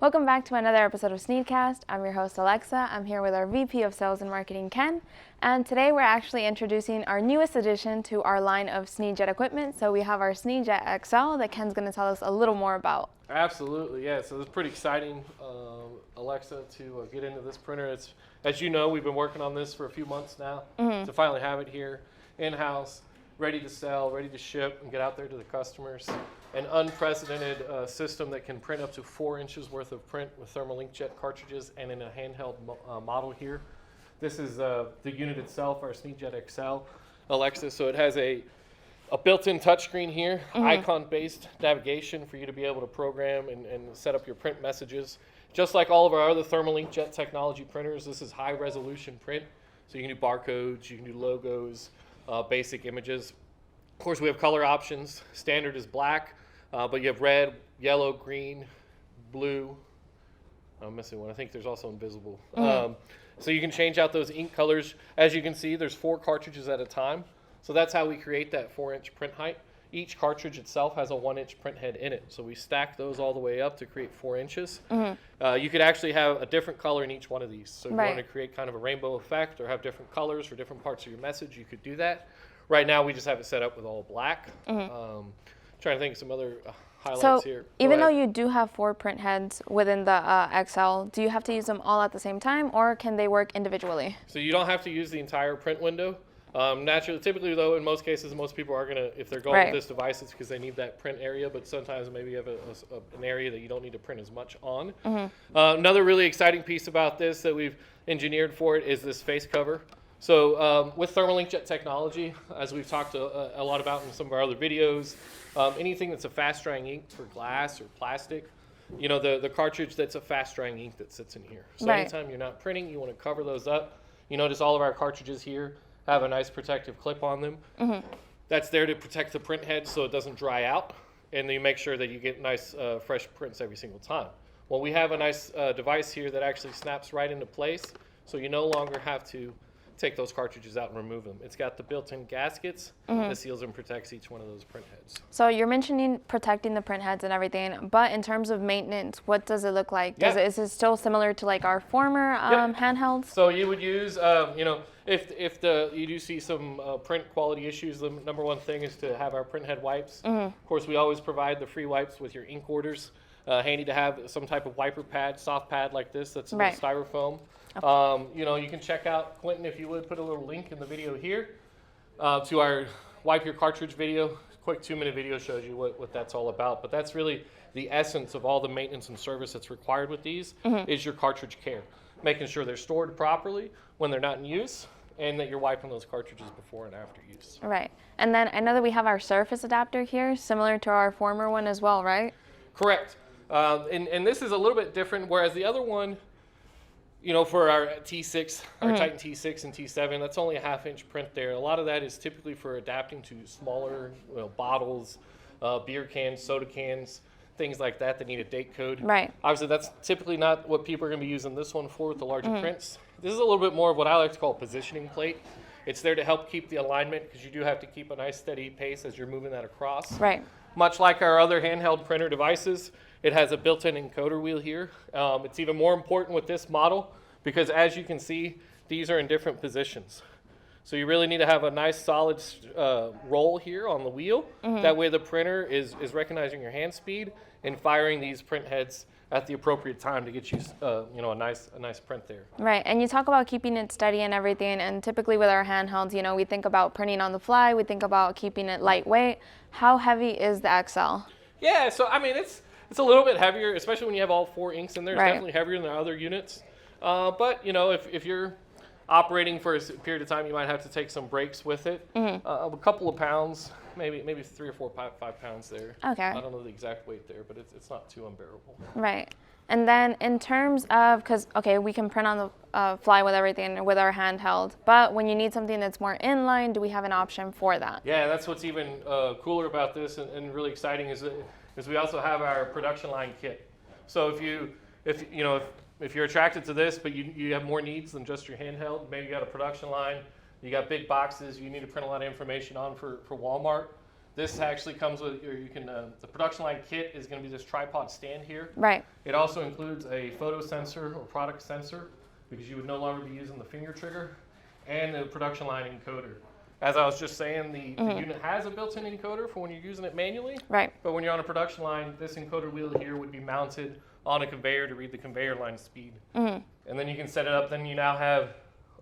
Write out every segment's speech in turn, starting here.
Welcome back to another episode of SNEED-CAST. I'm your host, Alexa. I'm here with our VP of Sales and Marketing, Ken. And today we're actually introducing our newest addition to our line of SNEED-JET equipment. So we have our SNEED-JET XL that Ken's going to tell us a little more about. Absolutely, yeah. So it's pretty exciting, Alexa, to get into this printer. It's, as you know, we've been working on this for a few months now to finally have it here in-house, ready to sell, ready to ship, and get out there to the customers. An unprecedented system that can print up to 4 inches worth of print with thermal inkjet cartridges and in a handheld model here. This is the unit itself, our SNEED-JET XL, Alexa. So it has a built-in touchscreen here, icon-based navigation for you to be able to program and set up your print messages. Just like all of our other thermal inkjet technology printers, this is high-resolution print. So you can do barcodes, you can do logos, basic images. Of course, we have color options. Standard is black, but you have red, yellow, green, blue. I'm missing one. I think there's also invisible. So you can change out those ink colors. As you can see, there's 4 cartridges at a time. So that's how we create that 4-inch print height. Each cartridge itself has a 1-inch print head in it. So we stack those all the way up to create 4 inches. You could actually have a different color in each one of these. So if you want to create kind of a rainbow effect or have different colors for different parts of your message, you could do that. Right now, we just have it set up with all black. Trying to think of some other highlights here. Even though you do have 4 print heads within the XL, do you have to use them all at the same time, or can they work individually? So you don't have to use the entire print window. Naturally, typically though, in most cases, most people are gonna, if they're going with this device, it's because they need that print area. But sometimes maybe you have an area that you don't need to print as much on. Another really exciting piece about this that we've engineered for it is this face cover. So with thermal inkjet technology, as we've talked a lot about in some of our other videos, anything that's a fast drying ink for glass or plastic, you know, the cartridge that's a fast drying ink that sits in here. So anytime you're not printing, you want to cover those up. You notice all of our cartridges here have a nice protective clip on them. That's there to protect the print head so it doesn't dry out, and you make sure that you get nice fresh prints every single time. Well, we have a nice device here that actually snaps right into place, so you no longer have to take those cartridges out and remove them. It's got the built-in gaskets that seals and protects each one of those print heads. So you're mentioning protecting the print heads and everything, but in terms of maintenance, what does it look like? Is it still similar to like our former handhelds? So you would use, you know, if you do see some print quality issues, the number one thing is to have our print head wipes. Of course, we always provide the free wipes with your ink orders. Handy to have some type of wiper pad, soft pad like this that's in styrofoam. You know, you can check out, Quentin, if you would, put a little link in the video here to our Wipe Your Cartridge video. Quick 2-minute video shows you what that's all about. But that's really the essence of all the maintenance and service that's required with these is your cartridge care. Making sure they're stored properly when they're not in use, and that you're wiping those cartridges before and after use. Right. And then I know that we have our surface adapter here, similar to our former one as well, right? Correct. And this is a little bit different, whereas the other one, you know, for our T6, our Titan T6 and T7, that's only a 1/2-inch print there. A lot of that is typically for adapting to smaller bottles, beer cans, soda cans, things like that need a date code. Obviously, that's typically not what people are going to be using this one for with the larger prints. This is a little bit more of what I like to call a positioning plate. It's there to help keep the alignment because you do have to keep a nice steady pace as you're moving that across. Much like our other handheld printer devices, it has a built-in encoder wheel here. It's even more important with this model because, as you can see, these are in different positions. So you really need to have a nice solid roll here on the wheel. That way the printer is recognizing your hand speed and firing these print heads at the appropriate time to get you, you know, a nice print there. Right, and you talk about keeping it steady and everything, and typically with our handhelds, you know, we think about printing on the fly, we think about keeping it lightweight. How heavy is the XL? Yeah, so I mean, it's a little bit heavier, especially when you have all 4 inks in there. It's definitely heavier than the other units. But, you know, if you're operating for a period of time, you might have to take some breaks with it. A couple of pounds, maybe 3 or 4, 5 pounds there. I don't know the exact weight there, but it's not too unbearable. Right. And then in terms of, because, we can print on the fly with everything with our handheld, but when you need something that's more inline, do we have an option for that? Yeah, that's what's even cooler about this and really exciting is we also have our production line kit. So if you're attracted to this, but you have more needs than just your handheld, maybe you got a production line, you got big boxes, you need to print a lot of information on for Walmart, This actually comes with, or you can, the production line kit is going to be this tripod stand here. Right. It also includes a photo sensor or product sensor, because you would no longer be using the finger trigger, and the production line encoder. As I was just saying, the unit has a built-in encoder for when you're using it manually. Right. But when you're on a production line, this encoder wheel here would be mounted on a conveyor to read the conveyor line speed. And then you can set it up. Then you now have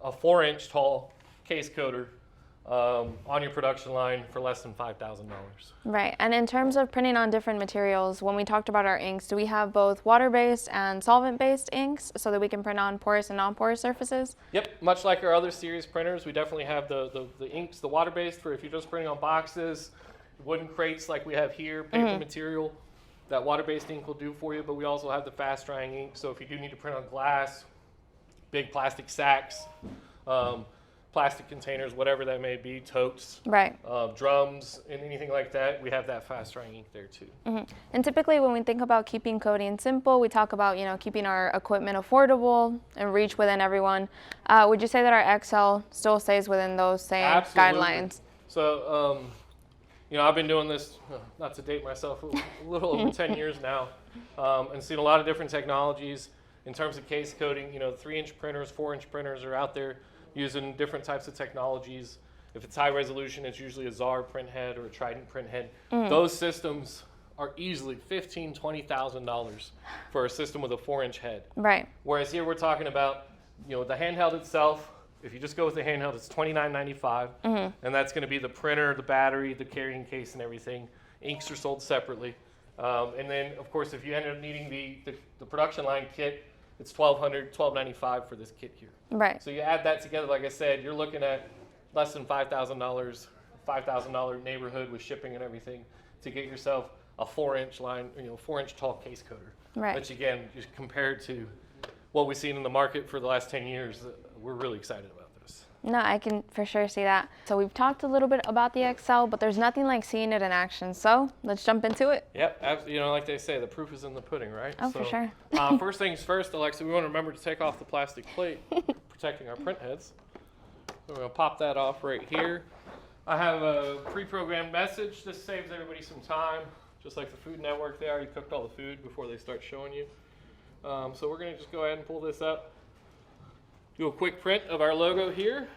a 4-inch tall case coder on your production line for less than $5,000. Right. And in terms of printing on different materials, when we talked about our inks, do we have both water-based and solvent-based inks so that we can print on porous and non-porous surfaces? Yep. Much like our other series printers, we definitely have the inks, the water-based for if you're just printing on boxes, wooden crates like we have here, paper material. That water-based ink will do for you, but we also have the fast-drying ink. So if you do need to print on glass, big plastic sacks, plastic containers, whatever that may be, totes, right, drums, and anything like that, we have that fast-drying ink there too. And typically when we think about keeping coding simple, we talk about, keeping our equipment affordable and reach within everyone. Would you say that our XL still stays within those same Absolutely. guidelines? So, I've been doing this, not to date myself, a little over 10 years now, and seen a lot of different technologies in terms of case coding. 3-inch printers, 4-inch printers are out there using different types of technologies. If it's high resolution, it's usually a Czar print head or a Trident print head. Those systems are easily $15,000, $20,000 for a system with a 4-inch head. Right. Whereas here we're talking about, the handheld itself. If you just go with the handheld, it's $29.95, and that's going to be the printer, the battery, the carrying case, and everything. Inks are sold separately. And then, of course, if you end up needing the production line kit, it's $1,200, $1,295 for this kit here. Right. So you add that together, like I said, you're looking at less than $5,000, $5,000 neighborhood with shipping and everything to get yourself a 4-inch line, 4-inch tall case coder. Right. Which again, just compared to what we've seen in the market for the last 10 years, we're really excited about this. No, I can for sure see that. So we've talked a little bit about the XL, but there's nothing like seeing it in action. So let's jump into it. Yep, like they say, the proof is in the pudding, right? Oh, for sure. First things first, Alexa, we want to remember to take off the plastic plate, protecting our print heads. So we're going to pop that off right here. I have a pre-programmed message. This saves everybody some time. Just like the Food Network, they already cooked all the food before they start showing you. So we're going to just go ahead and pull this up. Do a quick print of our logo here.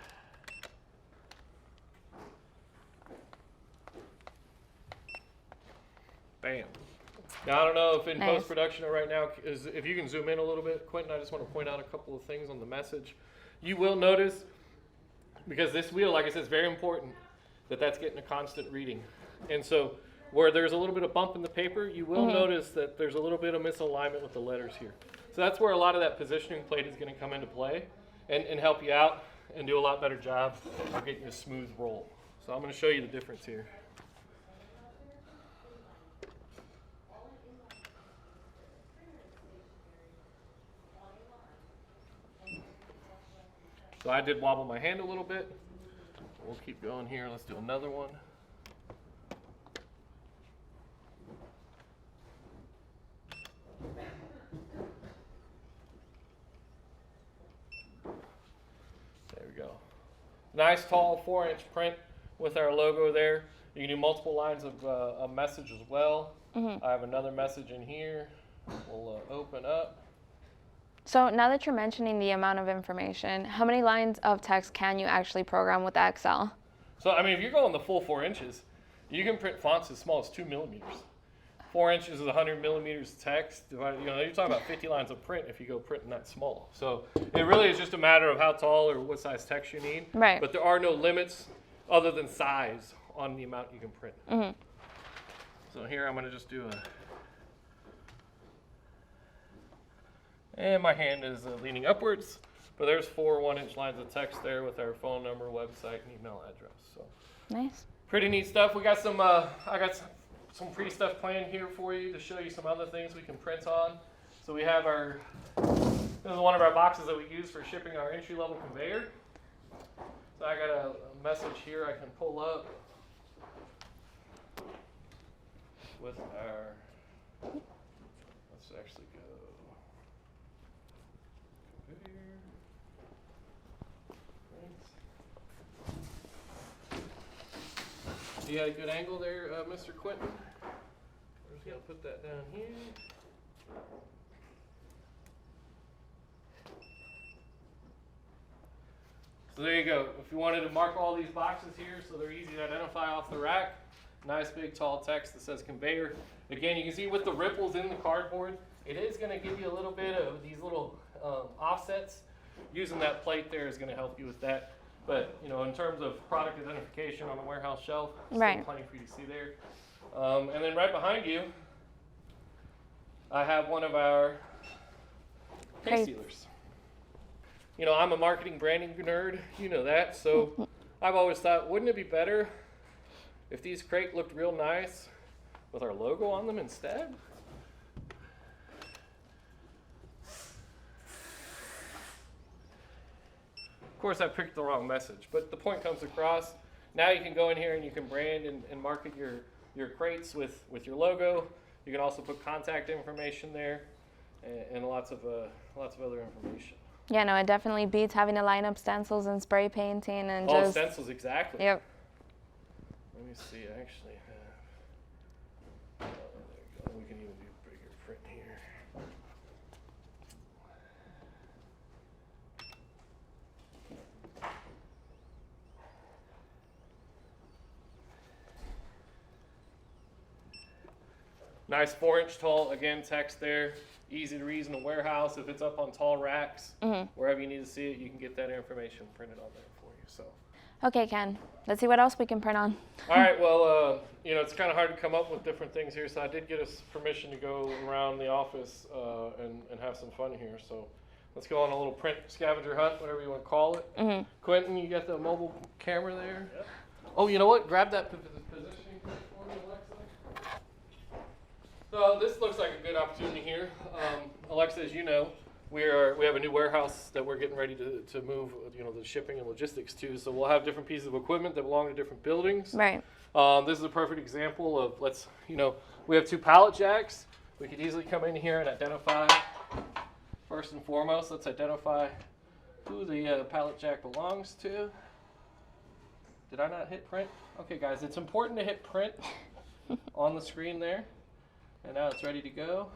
Bam. Now, I don't know if in post-production or right now, if you can zoom in a little bit, Quentin, I just want to point out a couple of things on the message. You will notice, because this wheel, like I said, is very important, that's getting a constant reading. And so where there's a little bit of bump in the paper, you will notice that there's a little bit of misalignment with the letters here. So that's where a lot of that positioning plate is going to come into play and help you out and do a lot better job of getting a smooth roll. So I'm going to show you the difference here. So I did wobble my hand a little bit. We'll keep going here. Let's do another one. There we go. Nice tall 4-inch print with our logo there. You can do multiple lines of a message as well. I have another message in here. We'll open up. So now that you're mentioning the amount of information, how many lines of text can you actually program with the XL? So, if you're going the full 4 inches, you can print fonts as small as 2 millimeters. 4 inches is 100 millimeters text. You're talking about 50 lines of print if you go printing that small. So it really is just a matter of how tall or what size text you need. Right. But there are no limits other than size on the amount you can print. So here I'm going to just do and my hand is leaning upwards, but there's 4 1-inch lines of text there with our phone number, website, and email address. So Nice. pretty neat stuff. We got some, I got some pretty stuff planned here for you to show you some other things we can print on. So we have this is one of our boxes that we use for shipping our entry-level conveyor. So I got a message here I can pull up with our, let's actually go. You had a good angle there, Mr. Quentin. We're just going to put that down here. So there you go. If you wanted to mark all these boxes here so they're easy to identify off the rack, nice big tall text that says conveyor. Again, you can see with the ripples in the cardboard, it is going to give you a little bit of these little offsets. Using that plate there is going to help you with that. But, you know, in terms of product identification on a warehouse shelf, still plenty for you to see there. And then right behind you, I have one of our case sealers. You know, I'm a marketing branding nerd, you know that, so I've always thought, wouldn't it be better if these crates looked real nice with our logo on them instead? Of course, I picked the wrong message, but the point comes across. Now you can go in here and you can brand and market your crates with your logo. You can also put contact information there and lots of other information. Yeah, no, it definitely beats having to line up stencils and spray painting and just... Oh, stencils, exactly. Yep. Let me see, I actually have... there you go. We can even do bigger print here. Nice 4-inch tall, again, text there. Easy to read in a warehouse. If it's up on tall racks, wherever you need to see it, you can get that information printed on there for you. So. Okay, Ken. Let's see what else we can print on. All right. Well, you know, it's kind of hard to come up with different things here, so I did get us permission to go around the office and have some fun here. So let's go on a little print scavenger hunt, whatever you want to call it. Quentin, you got the mobile camera there? Yep. Oh, you know what? Grab that positioning for me, Alexa. So this looks like a good opportunity here. Alexa, as you know, we have a new warehouse that we're getting ready to move, you know, the shipping and logistics to. So we'll have different pieces of equipment that belong to different buildings. Right. This is a perfect example of we have 2 pallet jacks. We could easily come in here and identify. First and foremost, let's identify who the pallet jack belongs to. Did I not hit print? Okay, guys, it's important to hit print on the screen there. And now it's ready to go.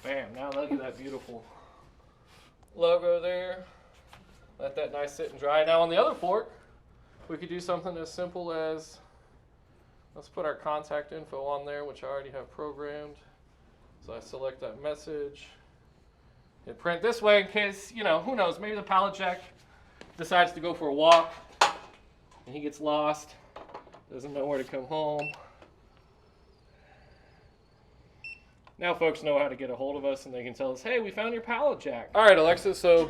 Bam, now look at that beautiful logo there. Let that nice sit and dry. Now on the other fork, we could do something as simple as, let's put our contact info on there, which I already have programmed. So I select that message. Hit print this way in case, you know, who knows, maybe the pallet jack decides to go for a walk and he gets lost, doesn't know where to come home. Now folks know how to get a hold of us and they can tell us, hey, we found your pallet jack. All right, Alexa, so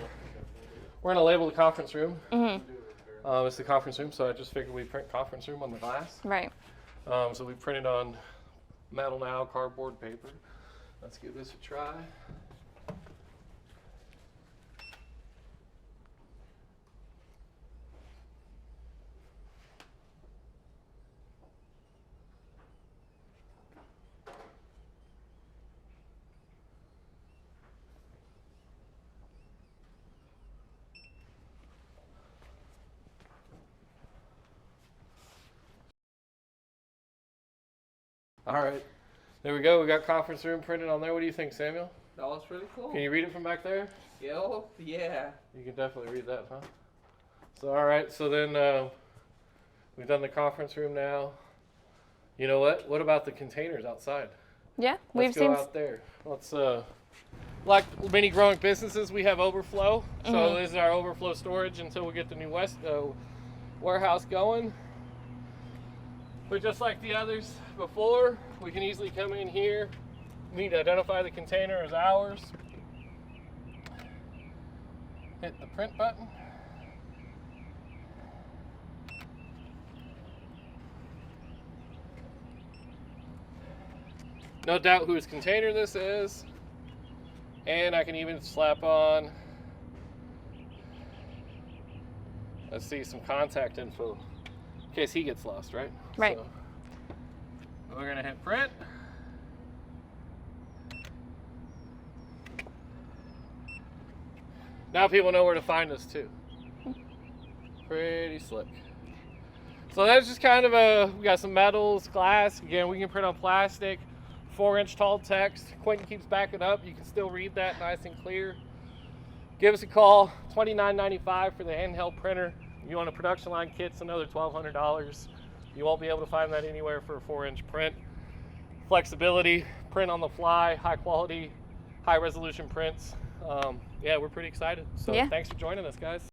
we're going to label the conference room. It's the conference room, so I just figured we'd print conference room on the glass. Right. So we printed on metal now, cardboard, paper. Let's give this a try. All right, there we go. We got conference room printed on there. What do you think, Samuel? That was pretty cool. Can you read it from back there? Yo, yeah. You can definitely read that, huh? So, all right, so then we've done the conference room now. You know what? What about the containers outside? Yeah, Let's go out there. Let's, like many growing businesses, we have overflow. So this is our overflow storage until we get the new warehouse going. But just like the others before, we can easily come in here. We need to identify the container as ours. Hit the print button. No doubt whose container this is. And I can even slap on, let's see, some contact info in case he gets lost, right? Right. So we're gonna hit print. Now people know where to find us too. Pretty slick. So that's just kind of we got some metals, glass. Again, we can print on plastic, 4-inch tall text. Quentin keeps backing up. You can still read that nice and clear. Give us a call, $29.95 for the handheld printer. If you want a production line kit, it's another $1,200. You won't be able to find that anywhere for a 4-inch print. Flexibility, print on the fly, high quality, high resolution prints. Yeah, we're pretty excited. So Yeah. Thanks for joining us, guys.